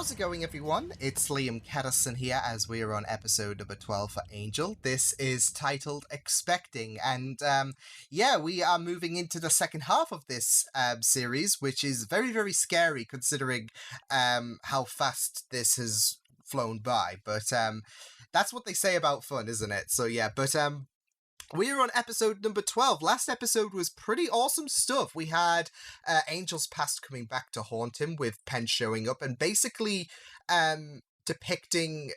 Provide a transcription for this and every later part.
How's it going, everyone? It's Liam Catterson here as we are on episode number 12 for Angel. This is titled Expecting, and yeah, we are moving into the second half of this series, which is very, very scary considering how fast this has flown by. But that's what they say about fun, isn't it? So yeah, but we're on episode number 12. Last episode was pretty awesome stuff. We had Angel's past coming back to haunt him with Penn showing up and basically depicting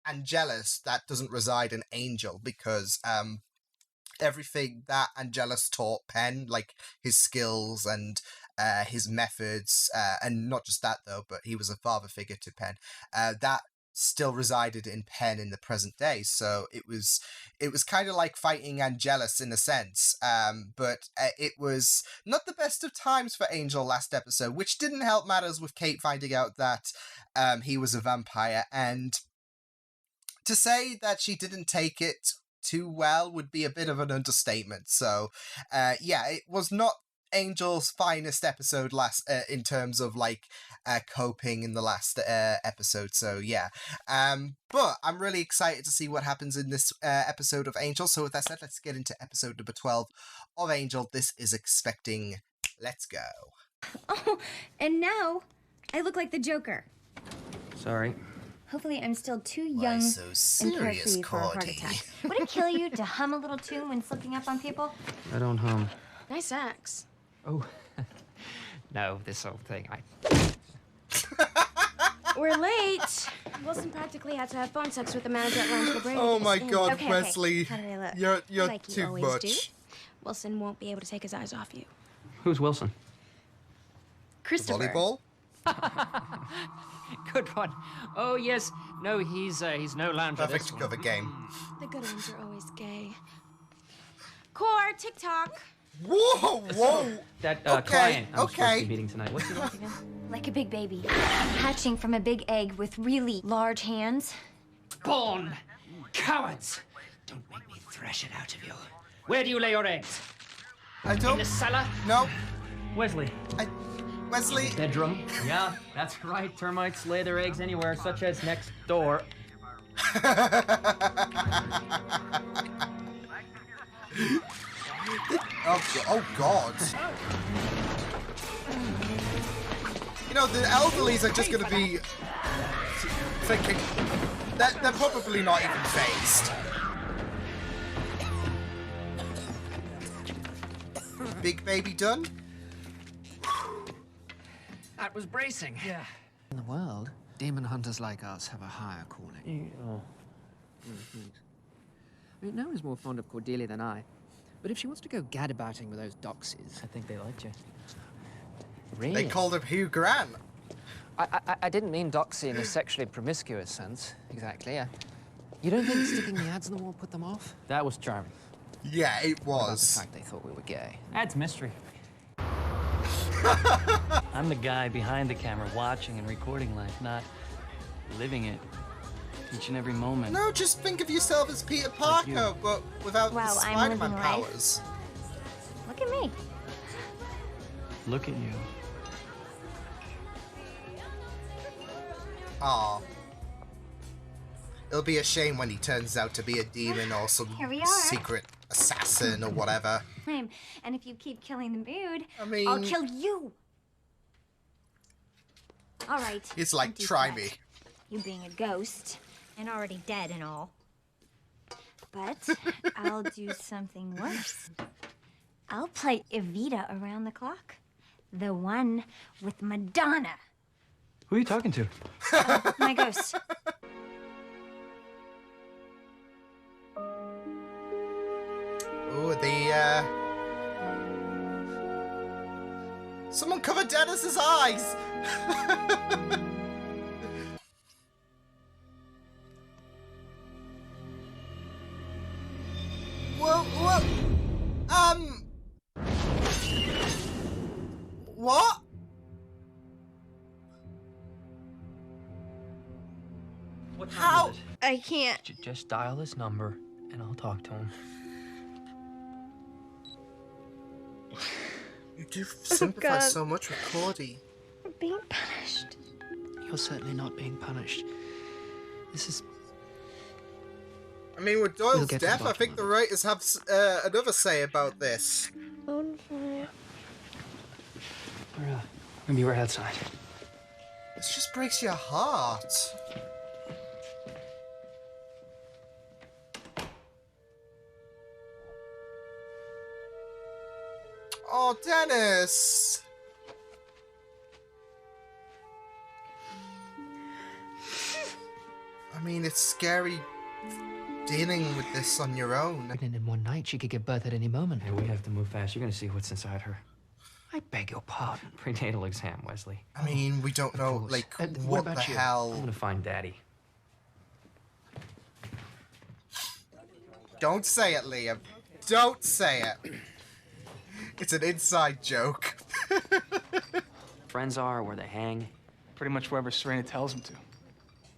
Angelus that doesn't reside in Angel because everything that Angelus taught Penn, like his skills and his methods, and not just that though, but he was a father figure to Penn, that still resided in Penn in the present day. So it was kind of like fighting Angelus in a sense, but it was not the best of times for Angel last episode, which didn't help matters with Kate finding out that he was a vampire, and to say that she didn't take it too well would be a bit of an understatement. So yeah, it was not Angel's finest episode last in terms of like coping in the last episode. So yeah, but I'm really excited to see what happens in this episode of Angel. So with that said, let's get into episode number 12 of Angel. This is Expecting. Let's go. Oh, and now I look like the Joker. Sorry. Hopefully I'm still too young Why so serious, and carefree for a heart attack. Would it kill you to hum a little tune when slipping up on people? I don't hum. Nice axe. Oh. No, this whole thing, We're late. Wilson practically had to have phone sex with the manager at lunch. Oh my God, okay, Wesley. How did I look? You're like too you always much. Do. Wilson won't be able to take his eyes off you. Who's Wilson? Christopher. Volleyball? Good one. Oh, yes. No, he's no lounger. Perfect cover game. The good ones are always gay. Core, TikTok. Whoa, whoa. That Okay, client I'm supposed to okay. be meeting tonight. What's he like again? Like a big baby. Hatching from a big egg with really large hands. Born cowards! Don't make me thresh it out of you. Where do you lay your eggs? I In don't... the cellar? No. Wesley. Wesley... Bedroom? Yeah, that's right. Termites lay their eggs anywhere, such as next door. Oh God. You know, the elderlies are just gonna be thinking that they're probably not even phased. Big baby done? That was bracing. Yeah. In the world, demon hunters like us have a higher calling. Oh. Thanks. I mean, no one's more fond of Cordelia than I. But if she wants to go gadabouting with those doxies... I think they liked you. Really? They called him Hugh Grant. I didn't mean doxy in a sexually promiscuous sense, exactly. You don't think sticking the ads on the wall put them off? That was charming. Yeah, it What about the was. fact they thought we were gay? Adds mystery. I'm the guy behind the camera watching and recording life, not living it each and every moment. No, just think of yourself as Peter Parker, but without the Well, I'm Spider-Man living life. powers. Look at me. Look at you. Aw. It'll be a shame when he turns out to be a demon or some Here we are. secret assassin or whatever. And if you keep killing the mood, I mean... I'll kill you. All right. It's like, empty try threat. me. You being a ghost and already dead and all. But I'll do something worse. I'll play Evita around the clock. The one with Madonna. Who are you talking to? My ghost. Ooh, someone covered Dennis's eyes! Whoa, whoa! What? What time How? is it? I can't. Just dial this number, and I'll talk to him. You do sympathize God. so much with Cordy. I'm being punished. you're certainly not being punished. This is... I mean, with We'll Doyle's get to the death, I bottom think of the it. writers have another say about this. We're gonna be right outside. This just breaks your heart. Oh, Dennis! I mean, it's scary dealing with this on your own. And in one night, she could give birth at any moment. Hey, we have to move fast. You're gonna see what's inside her. I beg your pardon. Prenatal exam, Wesley. I mean, we don't know, course. like, What what about the you? I'm hell. gonna find Daddy. Don't say it, Liam. Don't say it. It's an inside joke. Friends are where they hang. Pretty much wherever Serena tells him to.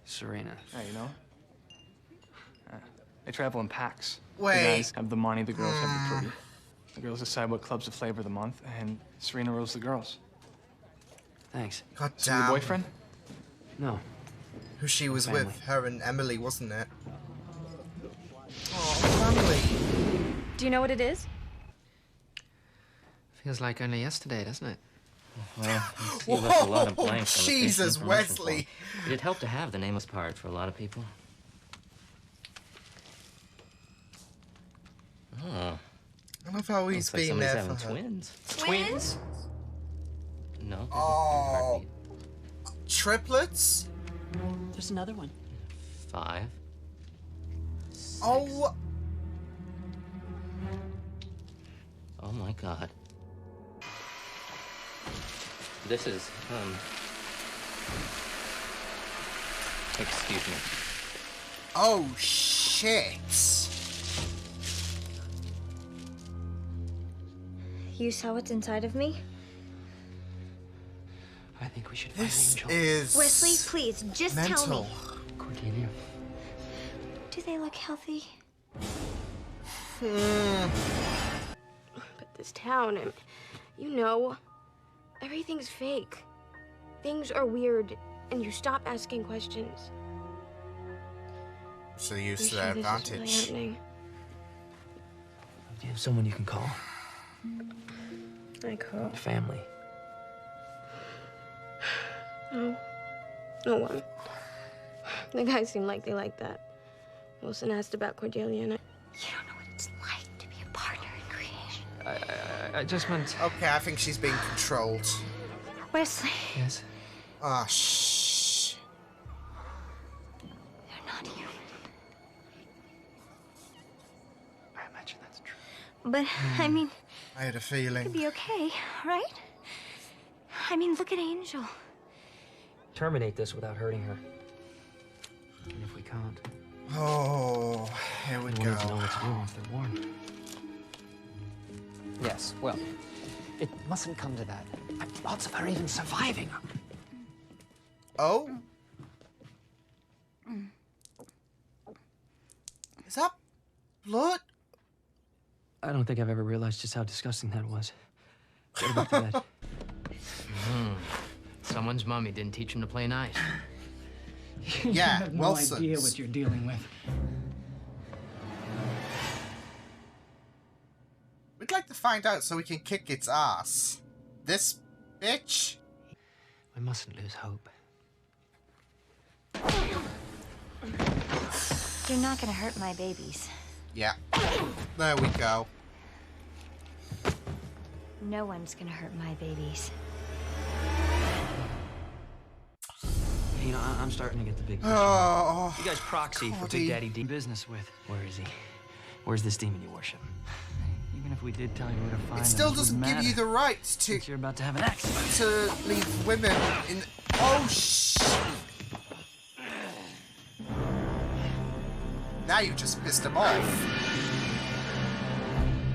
Serena. Yeah, you know? They travel in packs. Wait. The guys have the money, the girls have the pretty. The girls decide what club's the flavor of the month, and Serena rules the girls. Thanks. God So your damn. boyfriend? No. Who she was Family. with, her and Emily, wasn't it? Oh, family. Do you know what it is? Feels like only yesterday, doesn't it? Well, you left a lot of Whoa, blanks on the Jesus, patient information Wesley. form. It'd help to have the nameless part for a lot of people. Oh, I love how he's looks like been somebody's there having for her. twins. Twins? No. there's a Oh. heartbeat. Triplets? There's another one. 5. Oh, Oh my God. This is, excuse me. oh shit. You saw what's inside of me? I think we should find This Angel. is Wesley, please, just tell mental. me. Cordelia. Do they look healthy? But this town, and you know, everything's fake. Things are weird, and you stop asking questions. So they use You to their sure this is really advantage. happening? Do you have someone you can call? Like who? Family. No. No one. The guys seem like they like that. Wilson asked about Cordelia, and You don't know what it's like to be a partner in creation. I just meant... Okay, I think she's being controlled. Wesley, Yes? Ah, shh. they're not human. I imagine that's true. But, I mean, I had a it'd feeling. be okay, right? I mean, look at Angel. Terminate this without hurting her. And if we can't, Oh, here we We won't even know go. what to do once they're born. yes, well, it mustn't come to that. Odds of her even surviving. Oh? Is that blood? I don't think I've ever realized just how disgusting that was. Get her back to bed. Someone's mommy didn't teach him to play nice. Yeah, You have no idea Wilson's. what you're dealing with. We'd like to find out so we can kick its ass. This bitch? We mustn't lose hope. You're not gonna hurt my babies. Yeah. There we go. No one's gonna hurt my babies. You know, I'm starting to get the big picture. Oh, You guys proxy for Cody. Big Daddy D business with. Where is he? Where's this demon you worship? Even if we did tell you where to find it him, still this doesn't wouldn't give you matter, the right to since you're about to have an accident. leave women in. Oh shit! Now you just pissed him off.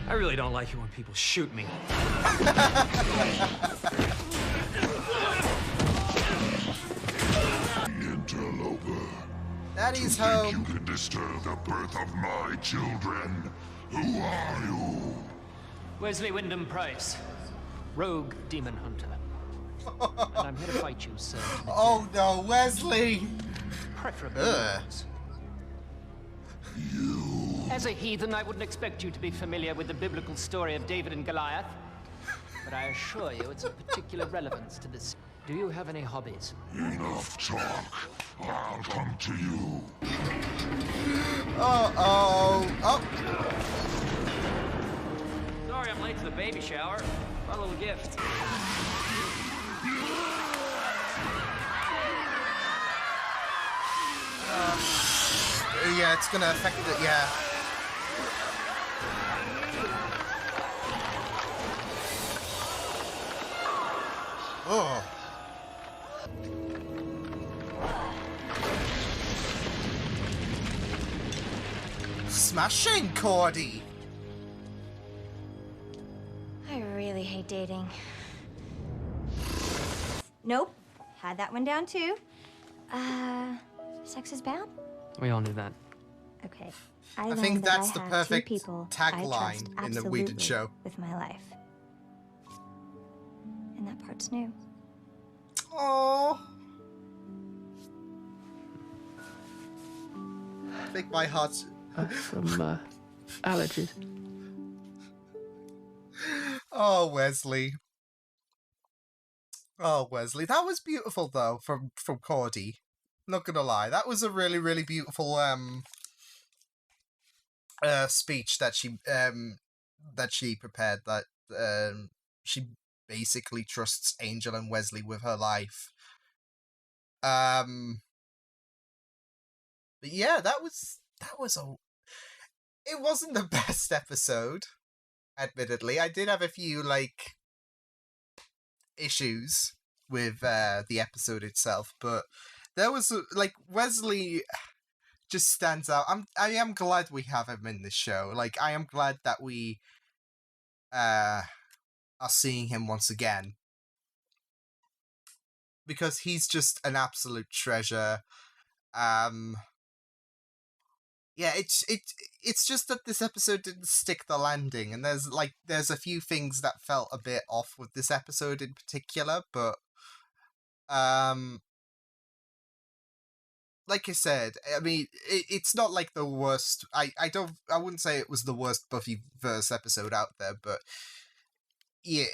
I really don't like it when people shoot me. Interloper. Daddy's Think home. you can disturb the birth of my children? Who are you? Wesley Wyndham Price, rogue demon hunter. And I'm here to fight you, sir. Oh no, Wesley! Preferably Ugh. yours. As a heathen, I wouldn't expect you to be familiar with the biblical story of David and Goliath. But I assure you it's of particular relevance to this. Do you have any hobbies? Enough talk. I'll come to you. Oh. Sorry I'm late to the baby shower. Brought a little gift. Yeah, it's gonna affect it, yeah. Oh. Smashing, Cordy! I really hate dating. Nope. Had that one down too. Sex is bad? We all knew that. Okay. I learned think that that's I the have perfect two people tagline I in trust the Whedon absolutely show. with my life. And that part's new. Oh. I think my heart's... From allergies. Oh, Wesley. Oh, Wesley. That was beautiful, though, from Cordy. Not gonna lie. That was a really, really beautiful, speech that she prepared, that, she basically trusts Angel and Wesley with her life. But yeah, that was a... It wasn't the best episode, admittedly. I did have a few, like, issues with the episode itself, but there was like Wesley just stands out. I am glad we have him in this show. Like, I am glad that we are seeing him once again, because he's just an absolute treasure. Yeah, it's just that this episode didn't stick the landing, and there's a few things that felt a bit off with this episode in particular, but like I said, I mean, it's not like the worst. I wouldn't say it was the worst Buffyverse episode out there, but yeah,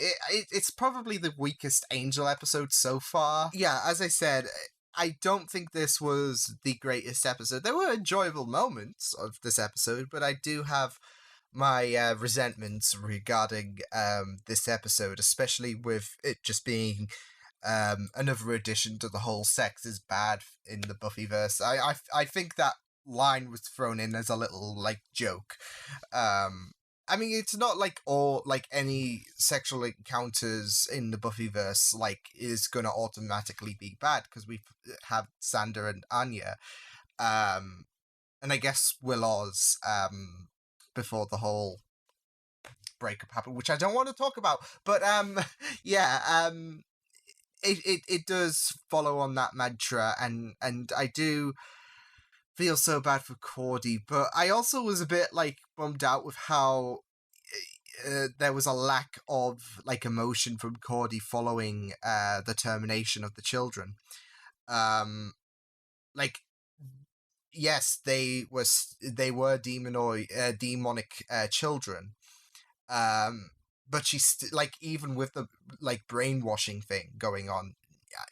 it's probably the weakest Angel episode so far. Yeah, as I said, I don't think this was the greatest episode. There were enjoyable moments of this episode, but I do have my resentments regarding this episode, especially with it just being another addition to the whole sex is bad in the Buffyverse. I think that line was thrown in as a little, like, joke. I mean, it's not like any sexual encounters in the Buffyverse, like, is gonna automatically be bad, because we have Xander and Anya. And I guess Will Oz, before the whole breakup happened, which I don't want to talk about, but, yeah, it does follow on that mantra, and I do feel so bad for Cordy, but I also was a bit, like, bummed out with how there was a lack of, like, emotion from Cordy following the termination of the children. Like, yes, they were demonic children, but she's like, even with the, like, brainwashing thing going on,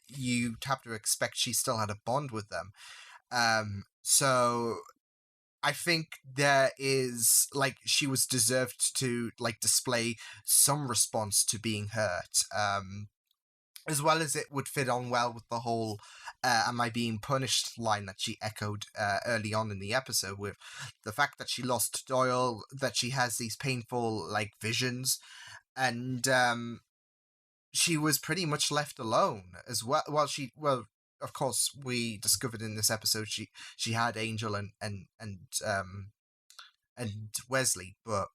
you have to expect she still had a bond with them. So I think there is, like, she was deserved to, like, display some response to being hurt, as well as it would fit on well with the whole am I being punished line that she echoed early on in the episode, with the fact that she lost Doyle, that she has these painful, like, visions, and she was pretty much left alone as well. Well, of course, we discovered in this episode she had Angel and Wesley, but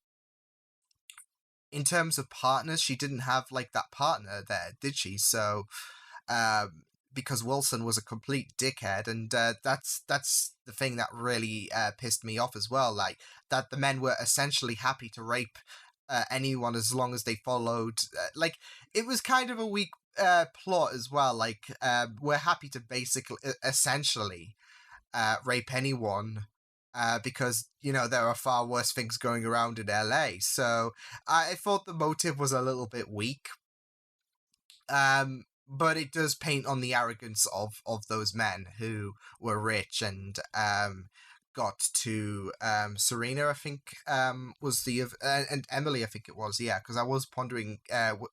in terms of partners, she didn't have, like, that partner there, did she? So, because Wilson was a complete dickhead, and that's the thing that really pissed me off as well, like, that the men were essentially happy to rape anyone as long as they followed, like, it was kind of a weak plot as well. Like, we're happy to essentially rape anyone. Because, there are far worse things going around in LA. So I thought the motive was a little bit weak. But it does paint on the arrogance of those men who were rich and got to Serena, I think, was and Emily, I think it was, yeah, because I was pondering,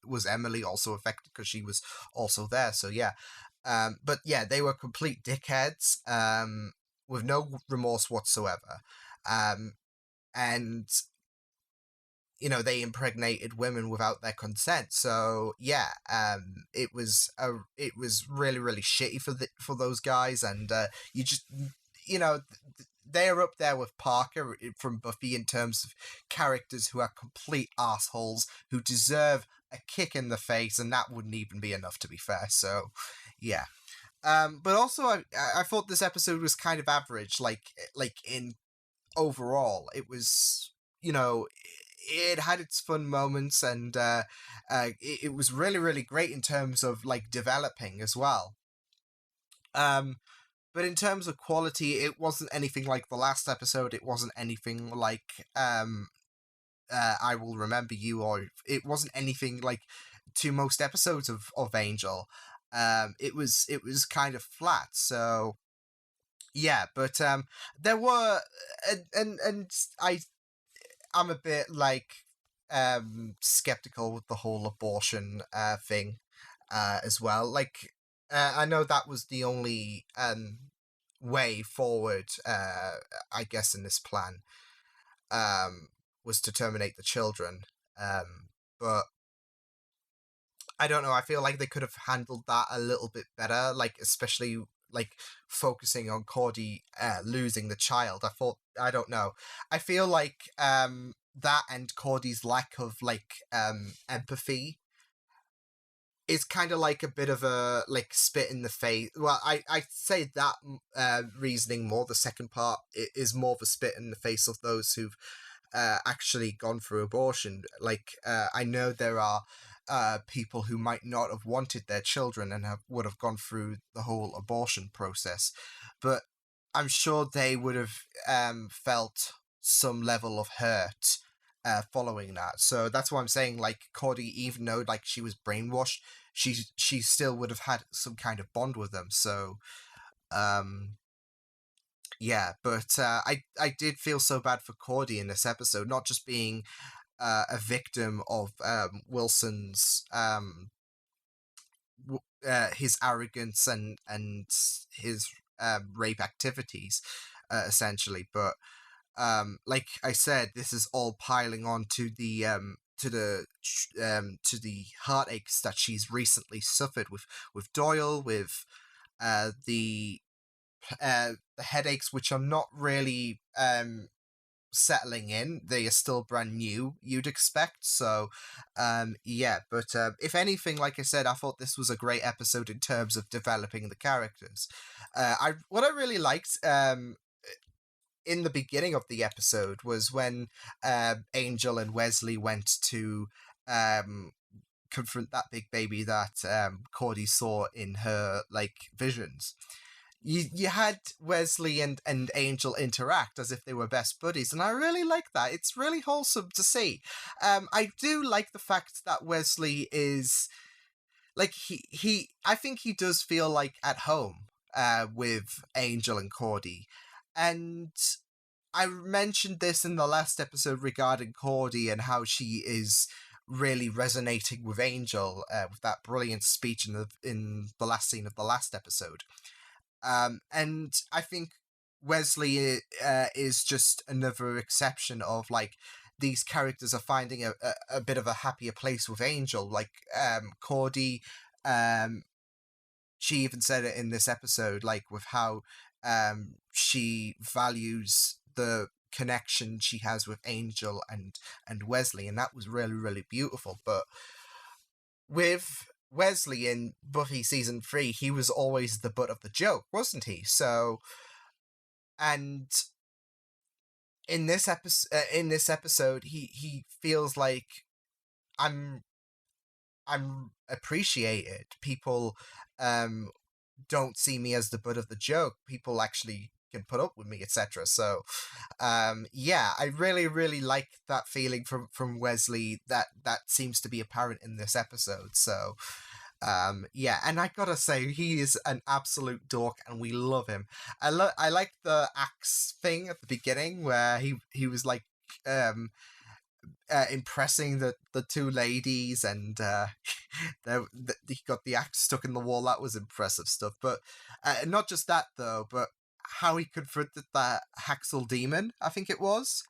was Emily also affected because she was also there? So yeah, but yeah, they were complete dickheads, with no remorse whatsoever, and they impregnated women without their consent. So yeah, it was really, really shitty for those guys, and you just they're up there with Parker from Buffy in terms of characters who are complete assholes who deserve a kick in the face, and that wouldn't even be enough, to be fair. So yeah. But also, I thought this episode was kind of average, like in overall. It was, it had its fun moments, and it was really, really great in terms of like developing as well. But in terms of quality, it wasn't anything like the last episode. It wasn't anything like I Will Remember You, or it wasn't anything like to most episodes of Angel. It was kind of flat. So yeah, but there were, and I'm a bit like skeptical with the whole abortion thing as well. Like, I know that was the only way forward, I guess, in this plan, was to terminate the children. But I don't know. I feel like they could have handled that a little bit better, like especially like focusing on Cordy losing the child. I don't know. I feel like that and Cordy's lack of like empathy is kind of like a bit of a like spit in the face. Well, I say that reasoning more. The second part is more of a spit in the face of those who've actually gone through abortion. Like, I know there are people who might not have wanted their children and would have gone through the whole abortion process, but I'm sure they would have felt some level of hurt following that. So that's why I'm saying, like, Cordy, even though like she was brainwashed, she still would have had some kind of bond with them. So yeah, but I did feel so bad for Cordy in this episode, not just being a victim of Wilson's his arrogance and his rape activities, essentially, but like I said, this is all piling on to the heartaches that she's recently suffered with Doyle, with the headaches, which are not really settling in. They are still brand new, you'd expect. So yeah, but if anything, like I said, I thought this was a great episode in terms of developing the characters. What I really liked in the beginning of the episode was when Angel and Wesley went to confront that big baby that Cordy saw in her like visions. You had Wesley and Angel interact as if they were best buddies, and I really like that. It's really wholesome to see. I do like the fact that Wesley is like I think he does feel like at home with Angel and Cordy, and I mentioned this in the last episode regarding Cordy and how she is really resonating with Angel with that brilliant speech in the last scene of the last episode. And I think Wesley is just another exception of like these characters are finding a bit of a happier place with Angel. Like Cordy, she even said it in this episode, like with how she values the connection she has with Angel and Wesley, and that was really, really beautiful. But with Wesley in Buffy season 3, he was always the butt of the joke, wasn't he? So, and in this episode, he feels like I'm I'm appreciated. People don't see me as the butt of the joke. People actually can put up with me, etc. So yeah, I really like that feeling from Wesley that seems to be apparent in this episode. So yeah, and I gotta say, he is an absolute dork, and we love him. I like the axe thing at the beginning where he was like impressing the two ladies, and he got the axe stuck in the wall. That was impressive stuff. But not just that though, but how he confronted that Haxel demon, I think it was.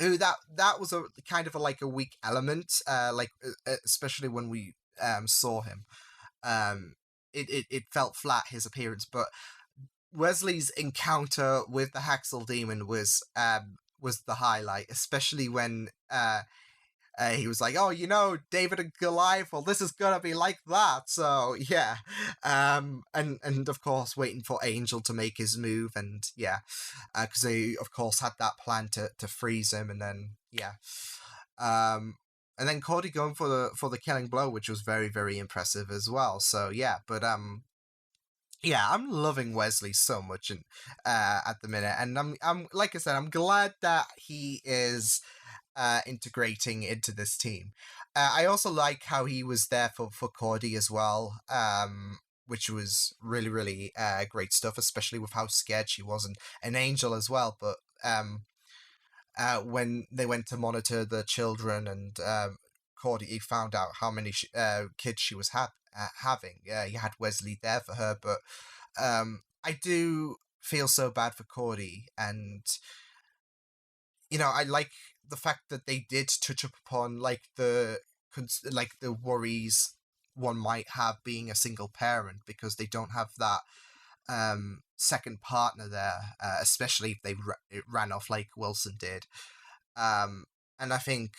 Who that was a kind of like a weak element, especially when we saw him. It felt flat, his appearance, but Wesley's encounter with the Haxel demon was the highlight, especially when he was like, "Oh, David and Goliath. Well, this is gonna be like that." So yeah, and of course waiting for Angel to make his move, and yeah, because they of course had that plan to freeze him, and then yeah, and then Cody going for the killing blow, which was very impressive as well. So yeah, but yeah, I'm loving Wesley so much, and at the minute, and I'm like I said, I'm glad that he is integrating into this team. I also like how he was there for Cordy as well, which was really great stuff, especially with how scared she was, and an Angel as well. But when they went to monitor the children, and Cordy found out how many kids she was having. You had Wesley there for her, but I do feel so bad for Cordy, and I like the fact that they did touch up upon the worries one might have being a single parent, because they don't have that second partner there, especially if they ran off like Wilson did. And I think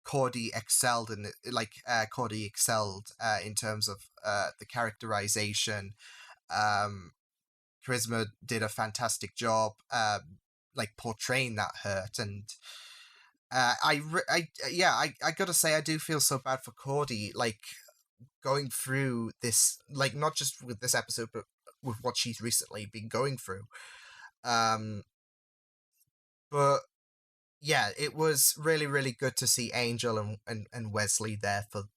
Cordy excelled in in terms of the characterization. Charisma did a fantastic job portraying that hurt, and I gotta say, I do feel so bad for Cordy, going through this, not just with this episode, but with what she's recently been going through. But yeah, it was really good to see Angel and Wesley there for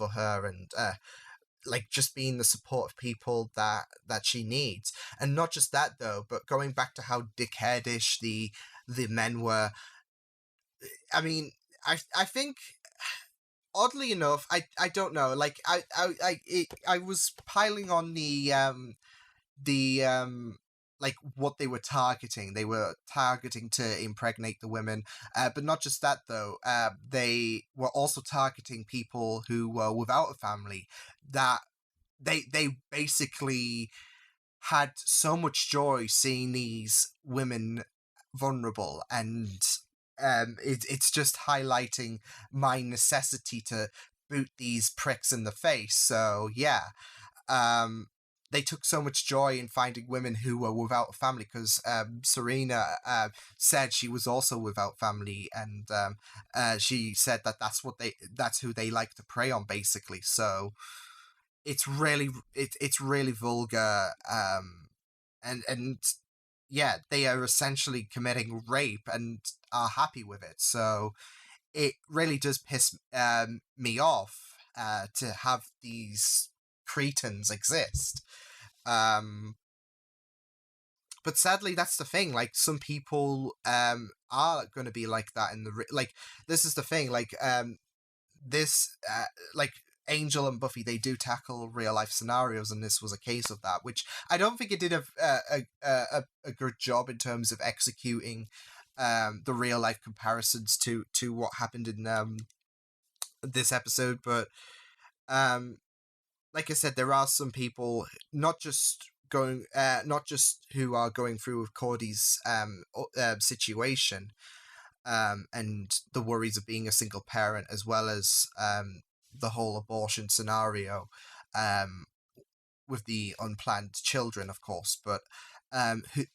her, and just being the support of people that she needs. And not just that though, but going back to how dickheadish the men were. I mean, I think, oddly enough, I don't know, I was piling on the what they were targeting. They were targeting to impregnate the women, but not just that though. They were also targeting people who were without a family, that they basically had so much joy seeing these women vulnerable, and it's just highlighting my necessity to boot these pricks in the face. So yeah, they took so much joy in finding women who were without a family, because Serena said she was also without family, and she said that's who they like to prey on, basically. So it's really vulgar, and yeah, they are essentially committing rape and are happy with it. So it really does piss me off to have these cretins exist. But sadly, that's the thing. Some people are going to be like that in the this is the thing. This Angel and Buffy, they do tackle real life scenarios, and this was a case of that, which I don't think it did a good job in terms of executing the real life comparisons to what happened in this episode. But like I said, there are some people not just who are going through with Cordy's situation, and the worries of being a single parent, as well as the whole abortion scenario, with the unplanned children, of course. But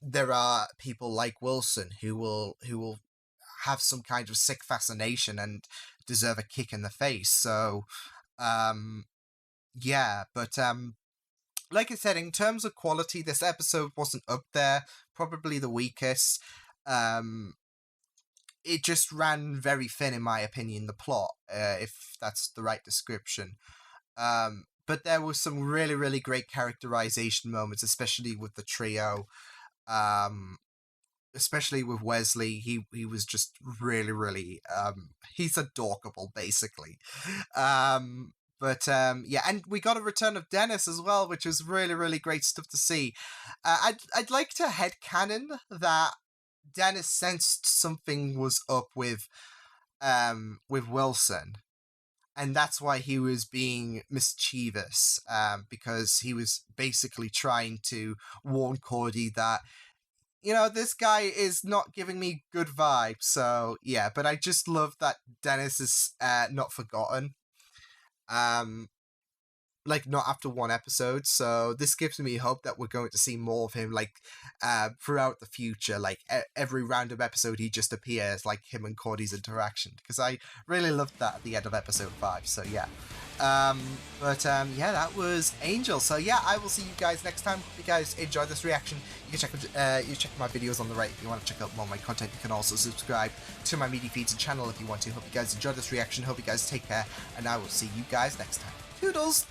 there are people like Wilson who will have some kind of sick fascination and deserve a kick in the face. So, yeah, but like I said, in terms of quality, this episode wasn't up there, probably the weakest. It just ran very thin, in my opinion, the plot, if that's the right description. But there was some really, really great characterization moments, especially with the trio. Especially with Wesley, he was just really, really, he's adorable, basically. Yeah, and we got a return of Dennis as well, which was really, really great stuff to see. I'd like to headcanon that Dennis sensed something was up with Wilson, and that's why he was being mischievous, because he was basically trying to warn Cordy that, this guy is not giving me good vibes. So yeah, but I just love that Dennis is not forgotten. Like, not after one episode, so this gives me hope that we're going to see more of him, like, throughout the future. Like, every random episode he just appears, like him and Cordy's interaction, because I really loved that at the end of episode 5, so yeah. Yeah, that was Angel. So yeah, I will see you guys next time. Hope you guys enjoyed this reaction. You can check my videos on the right if you want to check out more of my content. You can also subscribe to my media feeds and channel if you want to. Hope you guys enjoyed this reaction. Hope you guys take care, and I will see you guys next time. Toodles!